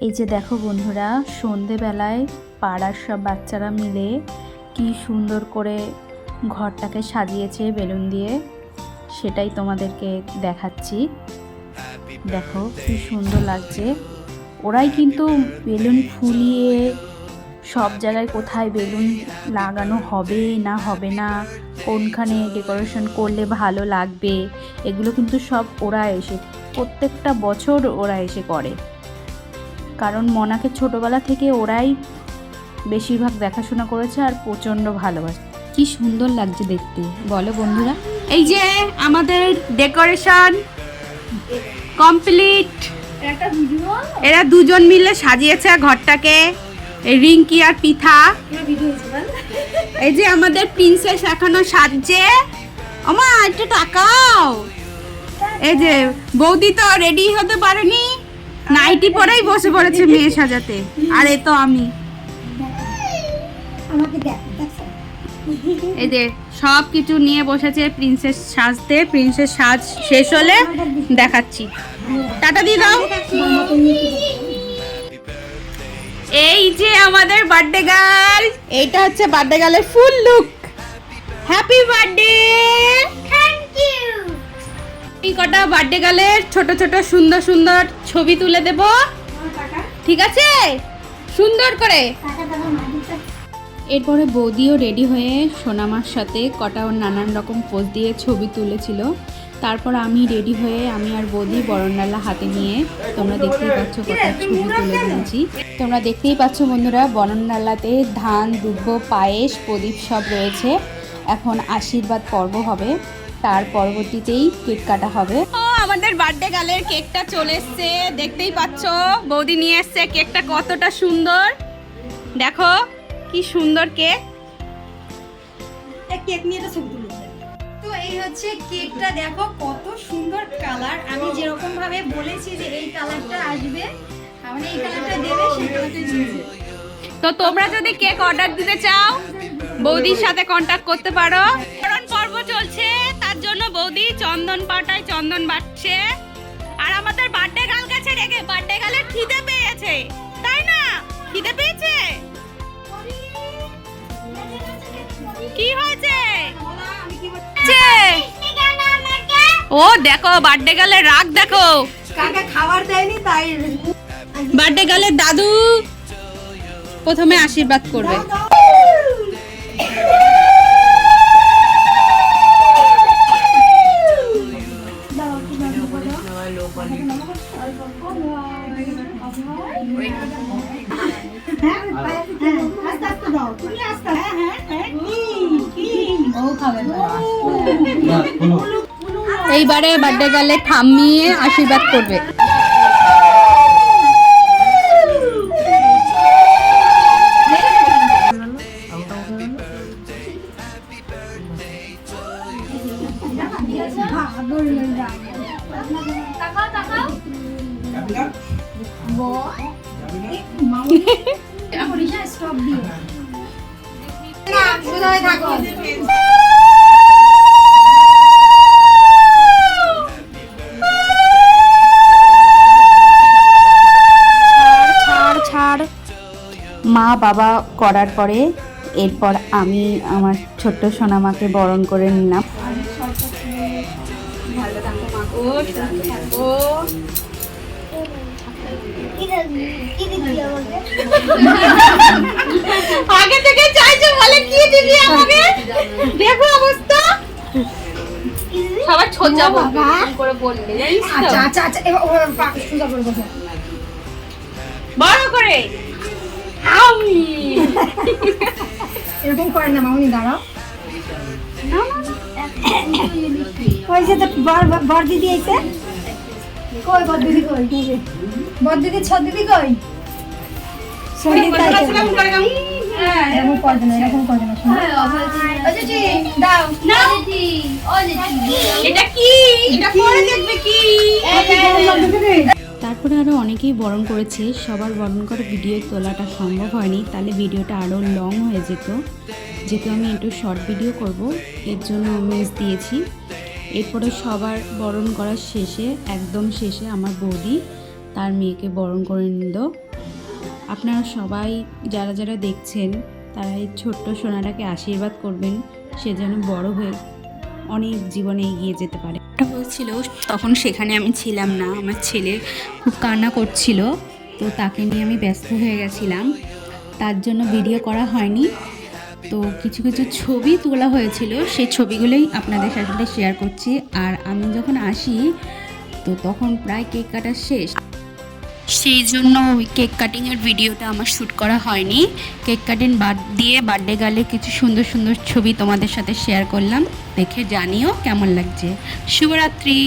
এই যে দেখো বন্ধুরা, সন্ধেবেলায় পাড়ার সব বাচ্চারা মিলে কি সুন্দর করে ঘরটাকে সাজিয়েছে বেলুন দিয়ে, সেটাই তোমাদেরকে দেখাচ্ছি। দেখো কি সুন্দর লাগছে। ওরাই কিন্তু বেলুন ফুলিয়ে সব জায়গায় কোথায় বেলুন লাগানো হবে না হবে না, কোনখানে ডেকোরেশন করলে ভালো লাগবে, এগুলো কিন্তু সব ওরা এসে প্রত্যেকটা বছর ওরা এসে করে। কারণ মনাকে ছোটোবেলা থেকে ওরাই বেশিরভাগ দেখাশোনা করেছে আর প্রচণ্ড ভালোবাসে। কি সুন্দর লাগছে দেখতে, বলো বন্ধুরা। এই যে আমাদের ডেকোরেশন কমপ্লিট। এরা দুজন মিলে সাজিয়েছে ঘরটাকে, রিঙ্কি আর পিঠা। এই যে আমাদের প্রিন্সেস এখনো সাজছে। ওমা একটু তাকাও। এই যে বৌদি তো রেডি হতে পারেনি, নাইটি পরেই বসে পড়েছে মেয়ে সাজাতে। আর এ তো আমি। এই যে সব কিছু নিয়ে বসেছে প্রিন্সেস সাজতে। প্রিন্সেস সাজ শেষ হলে দেখাচ্ছি। টাটা দিয়ে দাও। এই যে আমাদের বার্থডে গার্ল, এইটা হচ্ছে বার্থডে গার্লের full look. Happy birthday. Thank you. এই কটা বার্থডে গার্লের ছোট ছোট সুন্দর সুন্দর ছবি তুলে দেব, ঠিক আছে? সুন্দর করে। এরপরে বৌদিও রেডি হয়ে সোনামার সাথে কটা ওর নানান রকম পোজ দিয়ে ছবি তুলেছিল। তারপর আমি রেডি হয়ে আমি আর বৌদি বরণডালা হাতে নিয়ে, তোমরা দেখতেই পাচ্ছ কটা ছবি তুলে নিয়েছি। তোমরা দেখতেই পাচ্ছ বন্ধুরা, বরণডালাতে ধান, দুব্ব, পায়েস, প্রদীপ সব রয়েছে। এখন আশীর্বাদ পর্ব হবে, তার পরবর্তীতেই কেক কাটা হবে। আমাদের বার্থডে গার্লের কেকটা চলে এসছে, দেখতেই পাচ্ছ। বৌদি নিয়ে এসছে কেকটা, কতটা সুন্দর দেখো, কি সুন্দর কেক। কেক নিয়ে তো ছবি তুলেছে। তো এই হচ্ছে কেকটা, দেখো কত সুন্দর কালার। আমি যেরকম ভাবে বলেছি যে এই কালারটা আসবে, মানে এই কালারটা দেবে, সেই কালারটা দিয়েছে। তো তোমরা যদি কেক অর্ডার দিতে চাও, বৌদির সাথে কন্টাক্ট করতে পারো। বরণ পর্ব চলছে, তার জন্য বৌদি চন্দন পাটায় চন্দন বাটছে। আর আমাদের বার্থডে গার্ল কাছে রেখে, বার্থডে গার্লের খিদে পেয়েছে, তাই না? খিদে পেয়েছে। কি হয়েছে? ও দেখো বার্থডে গার্লের রাগ দেখো, কাকে খাবার দেয়নি তাই। বার্থডে গার্লের দাদু প্রথমে আশীর্বাদ করবে। এইবারে বার্থডে গার্লে ঠাম্মি আশীর্বাদ করবে। মা বাবা করার পরে এরপর আমি আমার ছোট্ট সোনামাকে বরণ করে নিলাম। আগে থেকে চাইছো বলে কি দিবি আমাকে, দেখো অবস্থা। সবার ছোট যাব করে বললে, জানিস তো? আচ্ছা আচ্ছা আচ্ছা, এবার ওর পাক সুন্দর করে বসো, বড় করে। আমি এরকম করে না মামনি, দাঁড়াও। ওই যে বর দিদি আইছে, কই বর দিদি, কই বর দিদি, ছোট দিদি কই? সঙ্গীত আইছে, এরকম করে না, এরকম করে না। আচ্ছা জি দাও না দিদি। ও দিদি এটা কি? এটা পরে দেখবে কি? তারপরে আরও অনেকেই বরণ করেছে। সবার বরণ করে ভিডিও তোলাটা সম্ভব হয়নি, তাহলে ভিডিওটা আরও লং হয়ে যেত। যেহেতু আমি একটু শর্ট ভিডিও করব, এর জন্য মিস দিয়েছি। এরপরে সবার বরণ করার শেষে, একদম শেষে আমার বৌদি তার মেয়েকে বরণ করে নিল। আপনারা সবাই যারা যারা দেখছেন তারা এই ছোট্ট সোনাটাকে আশীর্বাদ করবেন, সে যেন বড় হয়ে অনেক জীবনে এগিয়ে যেতে পারে। এটা হয়েছিল তখন, সেখানে আমি ছিলাম না, আমার ছেলে খুব কান্না করছিল, তো তাকে নিয়ে আমি ব্যস্ত হয়ে গেছিলাম, তার জন্য ভিডিও করা হয়নি। তো কিছু কিছু ছবি তোলা হয়েছিল, সেই ছবিগুলোই আপনাদের সাথে শেয়ার করছি। আর আমি যখন আসি তো তখন প্রায় কেক কাটা শেষ, সেই জন্য ওই কেক কাটিংয়ের ভিডিওটা আমার শ্যুট করা হয়নি। কেক কাটিং বাদ দিয়ে বার্থডে গার্লে কিছু সুন্দর সুন্দর ছবি তোমাদের সাথে শেয়ার করলাম, দেখে জানিও কেমন লাগছে। শুভরাত্রি।